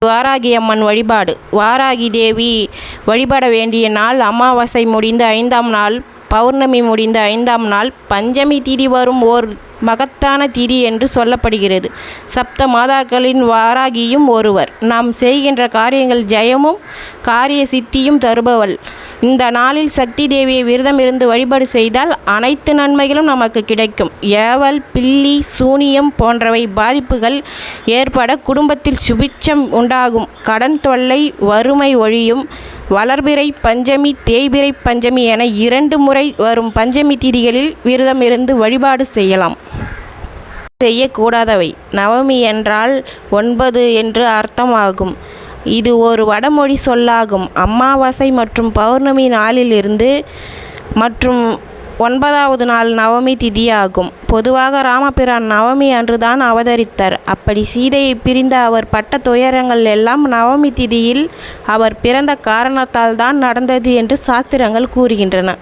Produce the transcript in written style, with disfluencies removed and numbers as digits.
வாராகி அம்மன் வழிபாடு. வாராகி தேவி வழிபட வேண்டிய நாள் அமாவாசை முடிந்த 5ஆம் நாள், பௌர்ணமி முடிந்த 5ஆம் நாள், பஞ்சமி திதி வரும் ஓர் மகத்தான திதி என்று சொல்லப்படுகிறது. சப்த மாதாக்களின் வாராகியும் ஒருவர். நாம் செய்கின்ற காரியங்கள் ஜெயமும் காரிய சித்தியும் தருபவள். இந்த நாளில் சக்தி தேவியை விரதம் இருந்து வழிபாடு செய்தால் அனைத்து நன்மைகளும் நமக்கு கிடைக்கும். ஏவல், பில்லி, சூனியம் போன்றவை பாதிப்புகள் ஏற்பட குடும்பத்தில் சுபிட்சம் உண்டாகும். கடன் தொல்லை, வறுமை ஒழியும். வளர்பிறை பஞ்சமி, தேய்பிறை பஞ்சமி என 2 முறை வரும் பஞ்சமி திதிகளில் விரதம் இருந்து வழிபாடு செய்யலாம். செய்யக்கூடாதவை. நவமி என்றால் 9 என்று அர்த்தமாகும். இது ஒரு வடமொழி சொல்லாகும். அமாவாசை மற்றும் பௌர்ணமி நாளிலிருந்து மற்றும் 9வது நாள் நவமி திதியாகும். பொதுவாக ராமபிரான் நவமி அன்றுதான் அவதரித்தார். அப்படி சீதையை பிரிந்த அவர் பட்ட துயரங்கள் எல்லாம் நவமி திதியில் அவர் பிறந்த காரணத்தால் தான் நடந்தது என்று சாஸ்திரங்கள் கூறுகின்றன.